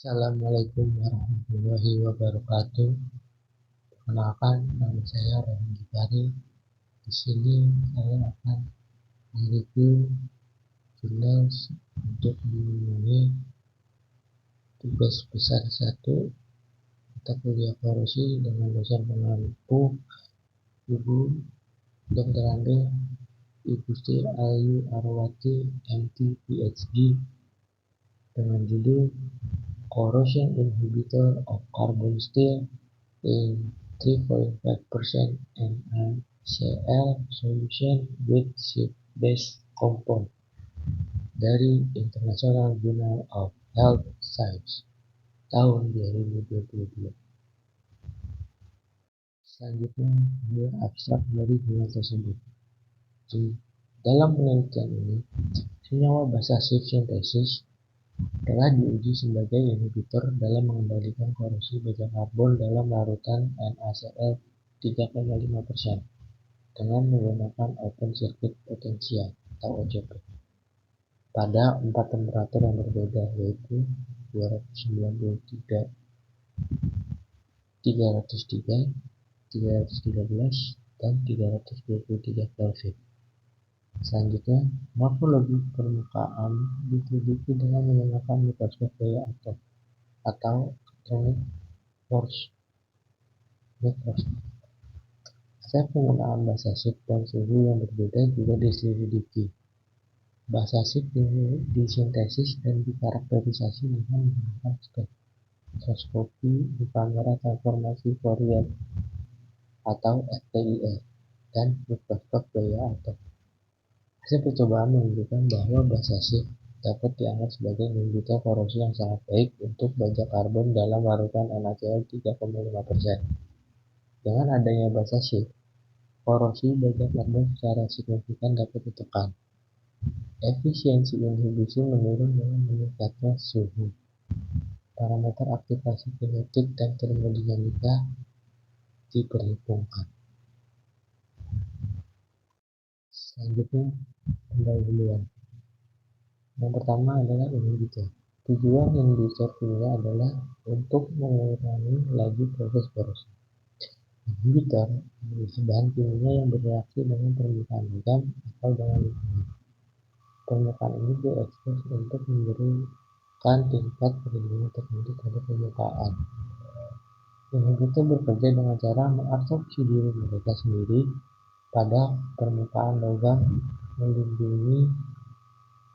Assalamualaikum warahmatullahi wabarakatuh. Perkenalkan, nama saya Rohan Gifari. Di sini saya akan mereview jurnal untuk memenuhi tugas besar 1 mata kuliah korosi dengan dosen pengampu Ibu Dr. Ande Ibu Sri Ayu Arwati MT PhD dengan judul Corrosion Inhibitor of Carbon Steel in 3.5% NaCl solution with sheet-based compound dari International Journal of Health Science tahun 2022. Selanjutnya adalah abstrak dari jurnal tersebut. Dalam penelitian ini, senyawa basa-shift sintesis telah diuji sebagai inhibitor dalam mengendalikan korosi baja karbon dalam larutan NaCl 3,5% dengan menggunakan open circuit potensial atau OCP pada 4 temperatur yang berbeda, yaitu 293, 303, 313, dan 323 Kelvin. Selanjutnya, morfologi permukaan diteliti dengan menggunakan mikroskop gaya atom atau electron force microscope. Asal penggunaan basa-shift dan suhu yang berbeda juga diselidiki. Basa-shift disintesis dan dikarakterisasi dengan menggunakan spektroskopi di kamera transformasi Fourier atau FTIR dan mikroskop gaya atom. Hasil percobaan menunjukkan bahwa basa-shift dapat dianggap sebagai inhibitor korosi yang sangat baik untuk baja karbon dalam larutan NaCl 3,5%. Dengan adanya basa-shift, korosi baja karbon secara signifikan dapat ditekan. Efisiensi inhibisi menurun dengan meningkatnya suhu. Parameter aktivasi kinetik dan termodinamika diperhitungkan. Selanjutnya, pendahuluan. Yang pertama adalah inhibitor. Tujuan inhibitor kimia adalah untuk mengurangi laju proses korosi. Inhibitor adalah bahan kimia yang bereaksi dengan permukaan logam atau dengan lingkungan. Permukaan ini diekspos untuk memberikan tingkat perlindungan tertentu pada permukaan. Inhibitor bekerja dengan cara mengabsorpsi diri mereka sendiri pada permukaan logam, melindungi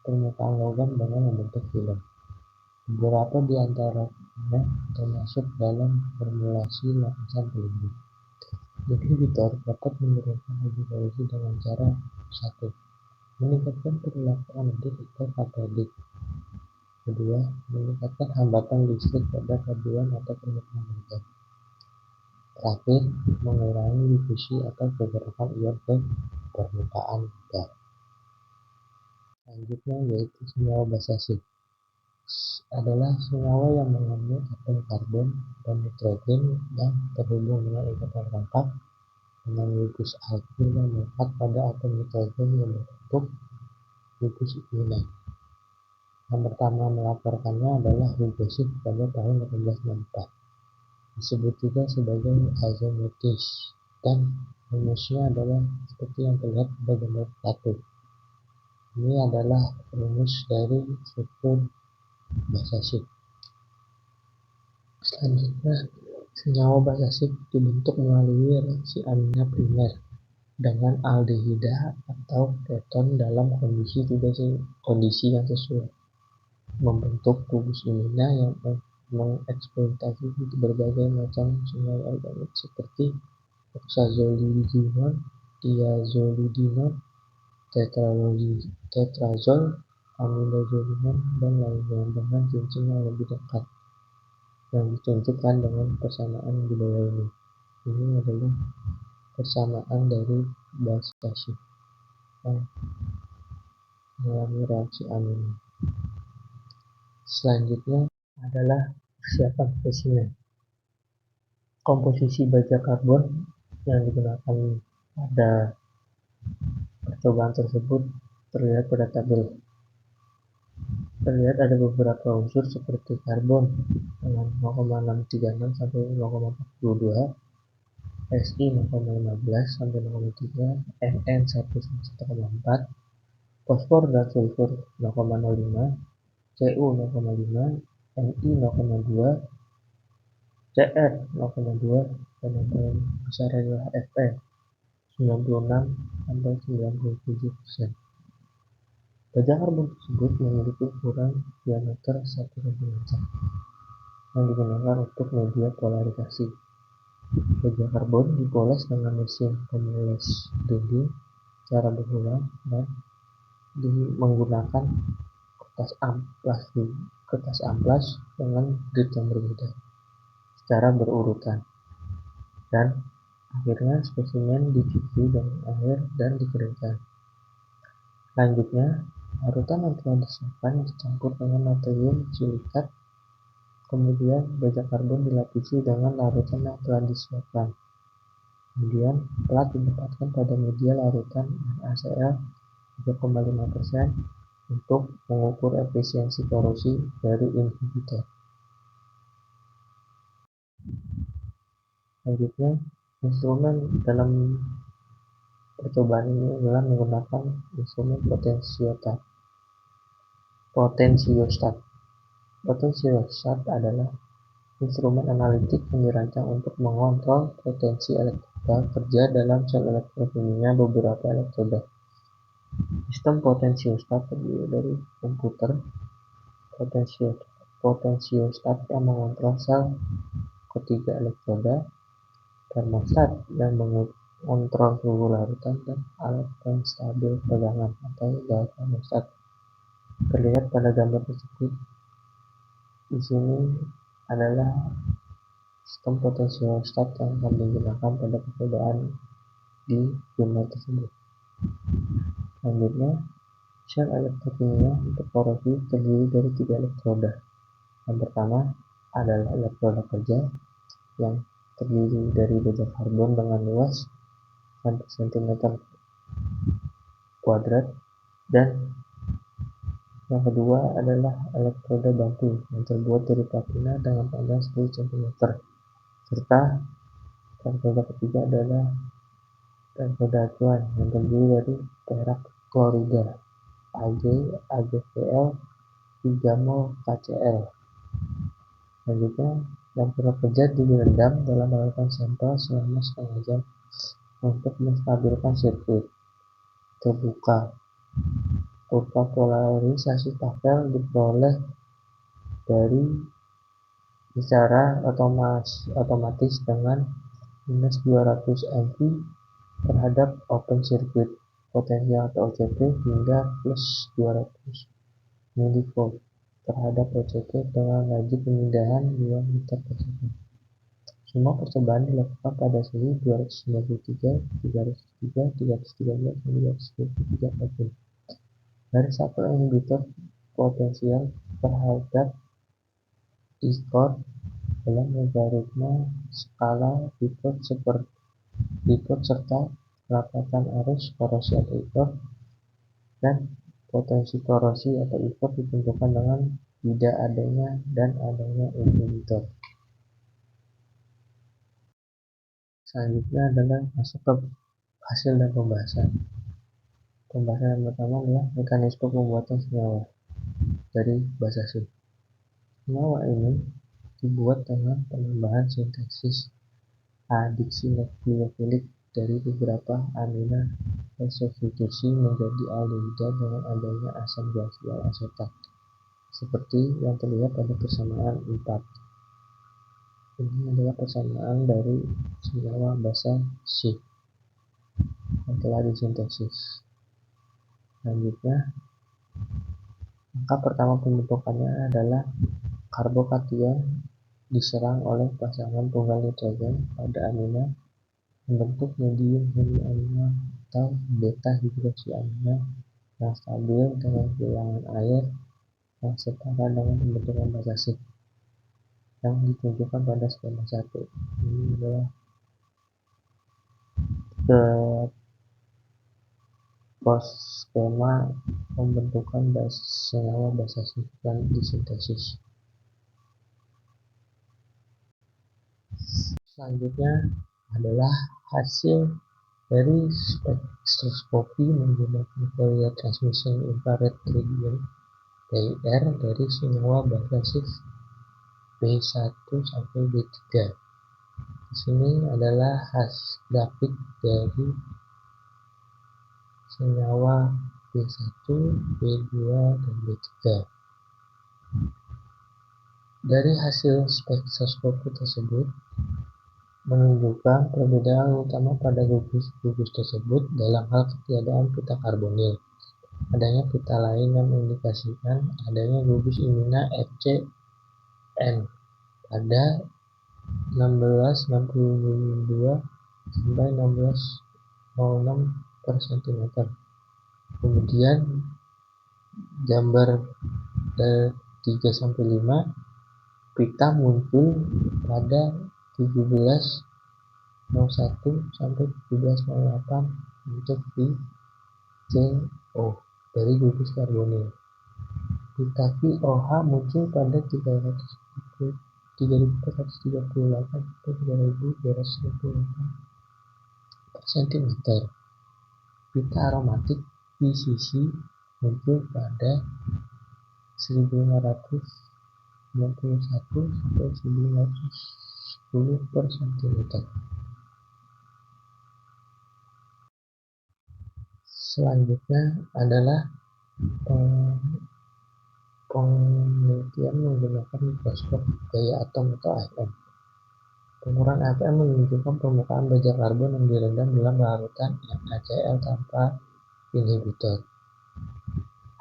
permukaan logam dengan membentuk film. Beberapa di antaranya termasuk dalam formulasi lapisan pelindung. Inhibitor dapat menurunkan laju korosi dengan cara 1. Meningkatkan perilaku anadik atau katodik. Kedua, meningkatkan hambatan listrik pada paduan atau permukaan logam. Terakhir, mengurangi difusi atau pergerakan ion ke permukaan logam. Selanjutnya yaitu senyawa basa-shift. Adalah senyawa yang mengandung atom karbon dan nitrogen yang terhubung dengan ikatan rangkap dengan gugus alkil yang melekat pada atom nitrogen yang membentuk gugus imina. Yang pertama melaporkannya adalah Hugo Schiff pada tahun 1864. Disebut juga sebagai azomatis dan rumusnya adalah seperti yang terlihat pada gambar 1. Ini adalah rumus dari struktur basa-shift. Selanjutnya, senyawa basa-shift dibentuk melalui reaksi amina primer dengan aldehida atau keton dalam kondisi yang sesuai, membentuk gugus imina yang mengeksploitasi berbagai macam senyawa organik seperti oxazolidinol, diazolidinol, tetrazol, amilozolinol, dan lainnya dengan cincin yang lebih dekat yang ditunjukkan dengan persamaan di bawah ini. Ini adalah persamaan dari basa-shift yang mengalami reaksi amina. Selanjutnya adalah persiapan spesimen. Komposisi baja karbon yang digunakan pada percobaan tersebut terlihat pada tabel. Terlihat ada beberapa unsur seperti karbon dengan 0,636 sampai 0,42, Si 0,15 sampai 0,3, Mn 1,4, fosfor dan sulfur 0,05, Cu 0,5, Ni 0,2, Cr 0,2, dan yang paling besar adalah Fe 96 sampai 97%. Baja karbon tersebut memiliki ukuran diameter 1 cm yang digunakan untuk media polarisasi. Baja karbon dipoles dengan mesin pemoles dinding secara berulang dan menggunakan kertas amplas dengan grid yang berbeda secara berurutan, dan akhirnya spesimen dicuci dengan air dan dikeringkan. Selanjutnya, larutan yang telah disiapkan dicampur dengan natrium silikat, kemudian baja karbon dilapisi dengan larutan yang telah disiapkan. Kemudian plat ditempatkan pada media larutan NaCl 3,5% untuk mengukur efisiensi korosi dari inhibitor. Selanjutnya, instrumen dalam percobaan ini adalah menggunakan instrumen potensiostat. Potensiostat adalah instrumen analitik yang dirancang untuk mengontrol potensi elektroda kerja dalam sel elektrokimia beberapa elektroda. Sistem potensiostat terdiri dari komputer potensiostat yang mengontrol sel ketiga elektroda, termostat yang mengontrol suhu larutan, dan alat penstabil tegangan atau galvanostat. Terlihat pada gambar tersebut. Di sini adalah sistem potensiostat yang akan digunakan pada percobaan di gambar tersebut. Selanjutnya, sel elektrokimia untuk korosi terdiri dari 3 elektroda. Yang pertama adalah elektroda kerja yang terdiri dari baja karbon dengan luas cm kuadrat, dan yang kedua adalah elektroda bantu yang terbuat dari platina dengan panjang 10 cm, serta elektroda ketiga adalah elektroda acuan yang terdiri dari perak klorida Ag, AgCl, 3 mol KCl. Selanjutnya, elektroda kerja direndam dalam larutan sampel selama setengah jam untuk menstabilkan sirkuit terbuka. Kurva polarisasi tafel diperoleh dari secara otomatis dengan minus 200 mV terhadap open circuit potensial atau OCP hingga plus 200 mV terhadap OCP dengan laju pemindahan 2 meter per second. Semua percobaan dilakukan pada suhu 293, 303, 313, dan 223 Kelvin. Dari satu inhibitor potensial terhadap I-core dalam logaritma skala I-core serta kerapatan arus korosi atau I-core, dan potensi korosi atau I-core ditentukan dengan tidak adanya dan adanya inhibitor. Selanjutnya adalah masuk ke hasil dan pembahasan. Pembahasan yang pertama adalah mekanisme pembuatan senyawa dari basa sih. Senyawa ini dibuat dengan penambahan sintesis adiksi nukleofilik dari beberapa amina resubstitusi menjadi aldehyda dengan adanya asam glasial asetat, seperti yang terlihat pada persamaan 4. Ini adalah persamaan dari senyawa basa sih yang telah disintesis. Selanjutnya, langkah pertama pembentukannya adalah karbokation diserang oleh pasangan tunggal nitrogen pada amina membentuk medium hemiamina atau beta hidroksiamina yang stabil dengan bilangan air yang setara dengan pembentukan basa sih yang ditunjukkan pada skema 1. Ini adalah skema pembentukan senyawa basisif dan disintesis. Selanjutnya adalah hasil dari spektroskopi menggunakan Fourier transmission infrared radiation (FIR) dari senyawa basisif B1 sampai B3. Di sini adalah grafik dari senyawa B1, B2, dan B3. Dari hasil spektroskopi tersebut menunjukkan perbedaan utama pada gugus tersebut dalam hal ketiadaan pita karbonil. Adanya pita lain yang mengindikasikan adanya gugus imina FCN pada 1662 sampai 1606 per cm. Kemudian gambar 3-5 pita muncul pada 1701 sampai 1708 untuk VCO dari gugus karbonil. Pita VOH muncul pada 3438 sampai 3228 per cm. Pita aromatik PCC muncul pada 1591 sampai 1510 per cm. Selanjutnya adalah penelitian menggunakan mikroskop gaya atom atau AFM. Pengukuran AFM menunjukkan permukaan baja karbon yang direndam dalam larutan NaCl tanpa inhibitor.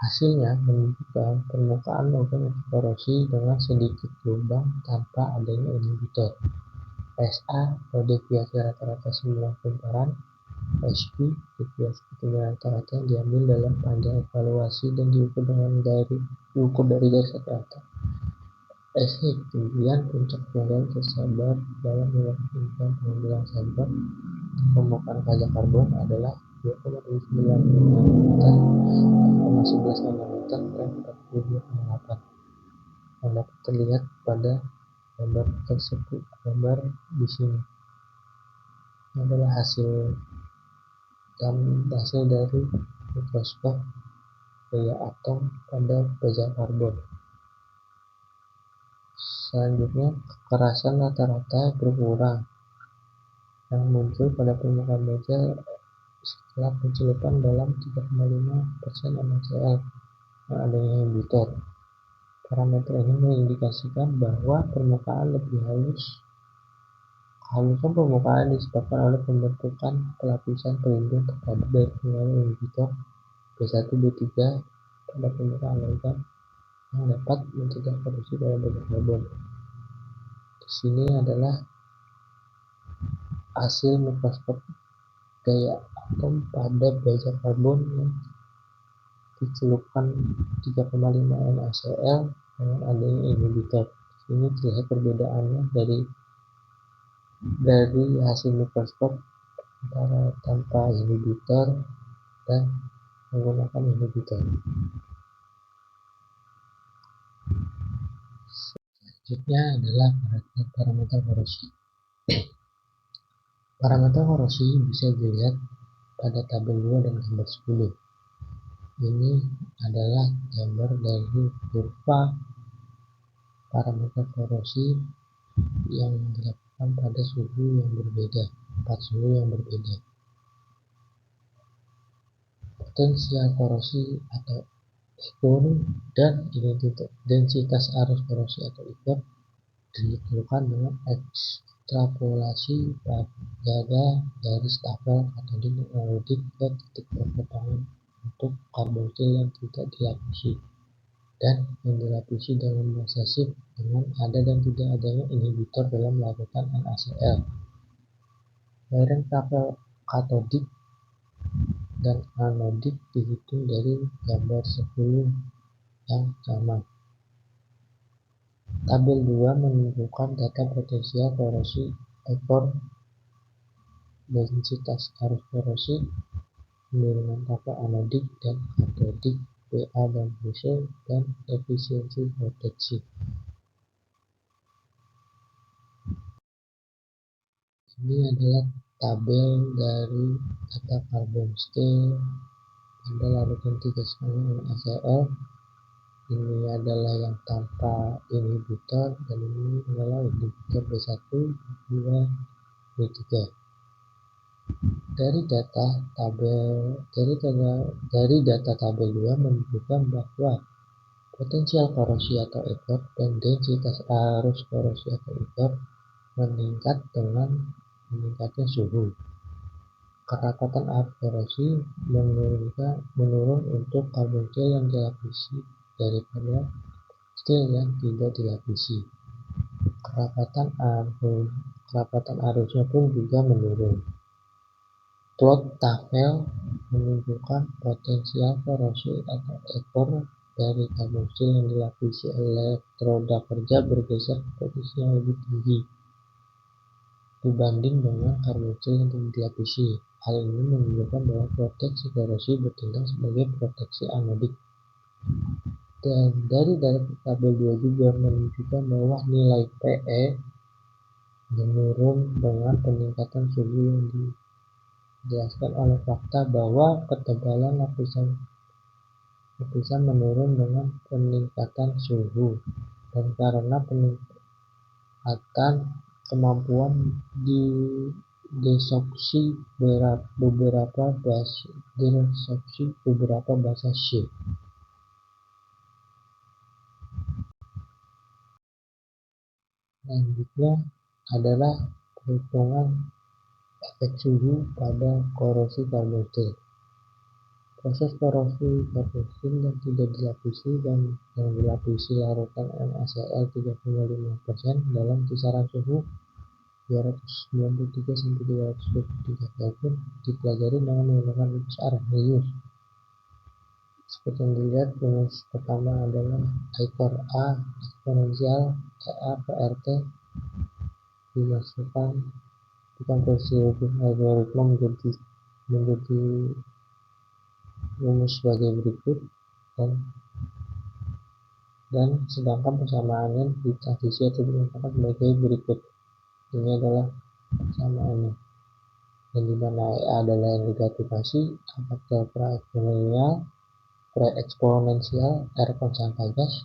Hasilnya menunjukkan permukaan logam korosi dengan sedikit lubang tanpa adanya inhibitor. SA atau deviasi rata-rata semua kumparan, SP deviasi ketinggian rata-rata yang diambil dalam panjang evaluasi dan diukur dari garis rata-rata. SH ketinggian puncak pengambilan tersabar dalam melakukan pengambilan sabar permukaan baja karbon adalah 2,9 nm, 4,11 nm, dan 42,8 yang dapat terlihat pada gambar tersebut. Gambar di sini adalah hasil dari mikroskop gaya atom pada baja karbon. Selanjutnya, kekerasan rata-rata berkurang yang muncul pada permukaan baja setelah pencelupan dalam 3,5% NaCl yang adanya inhibitor. Parameter ini mengindikasikan bahwa permukaan lebih halus. Kehalusan permukaan disebabkan oleh pembentukan pelapisan pelindung terpadu dari senyawa inhibitor B1, B3 pada permukaan logam yang dapat mencegah korupsi pada baja karbon. Di sini adalah hasil mikroskop gaya atom pada baja karbon yang dicelupkan 3,5 NaCl dengan adanya inhibitor. Ini terlihat perbedaannya dari hasil mikroskop antara tanpa inhibitor dan menggunakan inhibitor. Selanjutnya adalah parameter korosi. Parameter korosi bisa dilihat pada tabel 2 dan gambar 10. Ini adalah gambar dari kurva parameter korosi yang dilakukan pada suhu yang berbeda, 4 suhu yang berbeda. Potensial korosi atau ekor dan densitas arus korosi atau IKOR ditentukan dengan ekstrapolasi pada garis tabel katodik dan anodik ke titik perpotongan untuk karbonil yang tidak dilapisi dan yang dilapisi dalam basisif dengan ada dan tidak adanya inhibitor dalam larutan NaCl. Lereng tabel katodik dan anodik dihitung dari gambar 10 yang sama. Tabel 2 menunjukkan data potensial korosi ekor, densitas arus korosi, kemiringan kapal anodik dan katodik, PA dan PC, dan efisiensi proteksi. Ini adalah tabel dari data carbon steel pada larutan 3,5 NaCl. Ini adalah yang tanpa inhibitor dan ini adalah inhibitor B1, B2, B3. Dari data tabel 2 menunjukkan bahwa potensial korosi atau ekor dan densitas arus korosi atau ekor meningkat dengan meningkatnya suhu. Kerapatan arus korosi menurun untuk carbon steel yang dilapisi daripada steel yang tidak dilapisi. Kerapatan arusnya pun juga menurun. Plot tabel menunjukkan potensial korosi atau ekor dari carbon steel yang dilapisi elektroda kerja bergeser ke posisi yang lebih tinggi dibanding dengan carbon steel yang tidak dilapisi. Hal ini menunjukkan bahwa proteksi korosi bertindak sebagai proteksi anodik. Dan dari tabel 2 juga menunjukkan bahwa nilai PE menurun dengan peningkatan suhu yang dijelaskan oleh fakta bahwa ketebalan lapisan menurun dengan peningkatan suhu, dan karena peningkatan kemampuan di desorpsi beberapa basa shear. Selanjutnya adalah perhitungan efek suhu pada korosi carbon steel. Proses korosi carbon steel yang tidak dilapisi dan yang dilapisi larutan NaCl 3,5% dalam kisaran suhu 293-323 Kelvin dipelajari dengan menggunakan rumus Arrhenius. Seperti yang dilihat, rumus pertama adalah ekor A eksponensial EA per RT dimasukkan posisi algoritma menjadi rumus sebagai berikut, dan sedangkan persamaannya di transisi atau dinyatakan sebagai berikut. Ini adalah persamaannya, yang dimana EA adalah yang negativasi, faktor pre-eksponensial, R konstan gas,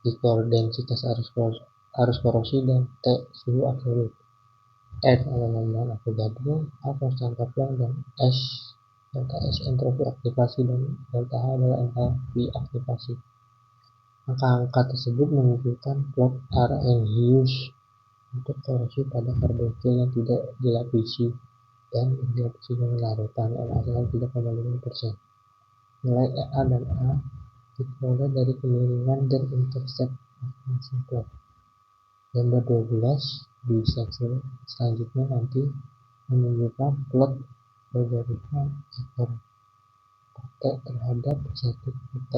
ekor densitas arus korosi, dan T suhu absolut. N elemen gabung, A konstan Planck, dan delta S entropi aktivasi, dan delta H adalah entalpi aktivasi. Angka-angka tersebut menunjukkan plot Arrhenius untuk korosi pada carbon steel yang tidak dilapisi dan dilapisi dengan larutan NaCl 3,5%. Nilai EA dan A diperoleh dari kemiringan dan intercept masing-masing plot. Gambar 12 di seksi selanjutnya nanti menunjukkan plot logaritma ekor T terhadap satu T,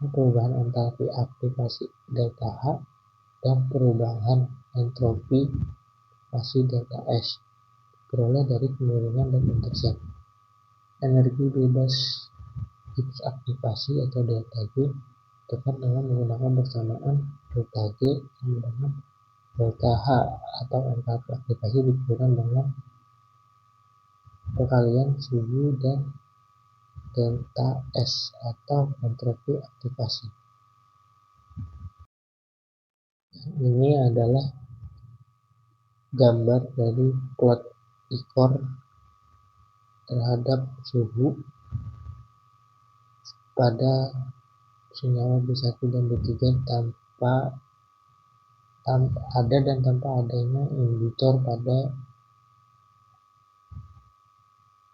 perubahan entalpi aktivasi delta H, dan perubahan entropi aktivasi delta S diperoleh dari kemiringan dan intercept. Energi bebas Gibbs aktivasi atau delta G ditekan dengan menggunakan persamaan delta G sama dengan delta H, atau entalpi aktivasi dikurangi dengan perkalian suhu dan delta S atau entropi aktivasi. Ini adalah gambar dari plot ekor terhadap suhu pada senyawa B1 dan B3 tanpa adanya inhibitor pada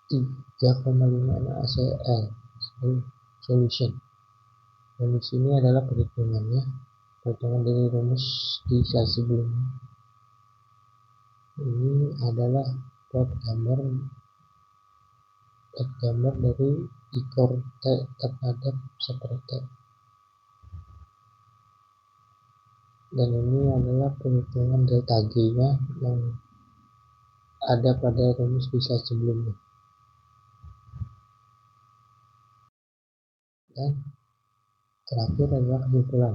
3,5 NaCl solution. Dan di sini adalah perhitungan dari rumus di slide sebelumnya. Ini adalah plot gambar dari ekor T terhadap seper T. Dan ini adalah perhitungan delta G-nya yang ada pada rumus di slide sebelumnya. Dan terakhir adalah kesimpulan.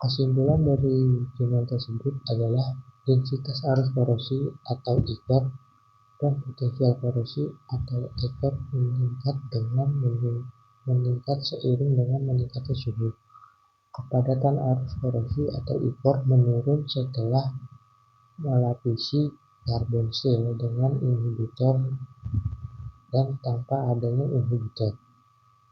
Kesimpulan dari jurnal tersebut adalah densitas arus korosi atau IKOR dan potensial korosi atau EKOR meningkat seiring dengan meningkatnya suhu. Kepadatan arus korosi atau IKOR menurun setelah melapisi karbon steel dengan inhibitor dan tanpa adanya inhibitor.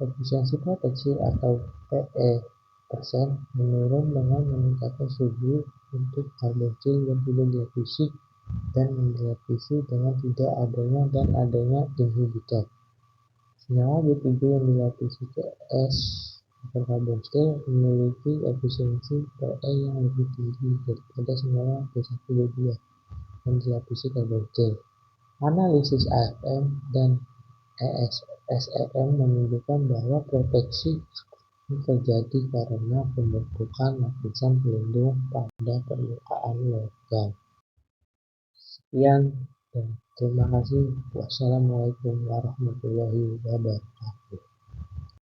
Efisiensi proteksi atau PE% menurun dengan meningkatnya suhu untuk karbon steel yang tidak dilapisi dan dilapisi dengan tidak adanya dan adanya inhibitor. Senyawa B3 yang dilapisi CS atau karbon steel memiliki efisiensi PE yang lebih tinggi daripada senyawa B1B2 yang dilapisi karbon steel. Analisis AFM dan SEM menunjukkan bahwa proteksi ini terjadi karena pembentukan lapisan pelindung pada permukaan logam. Sekian dan terima kasih. Wassalamualaikum warahmatullahi wabarakatuh.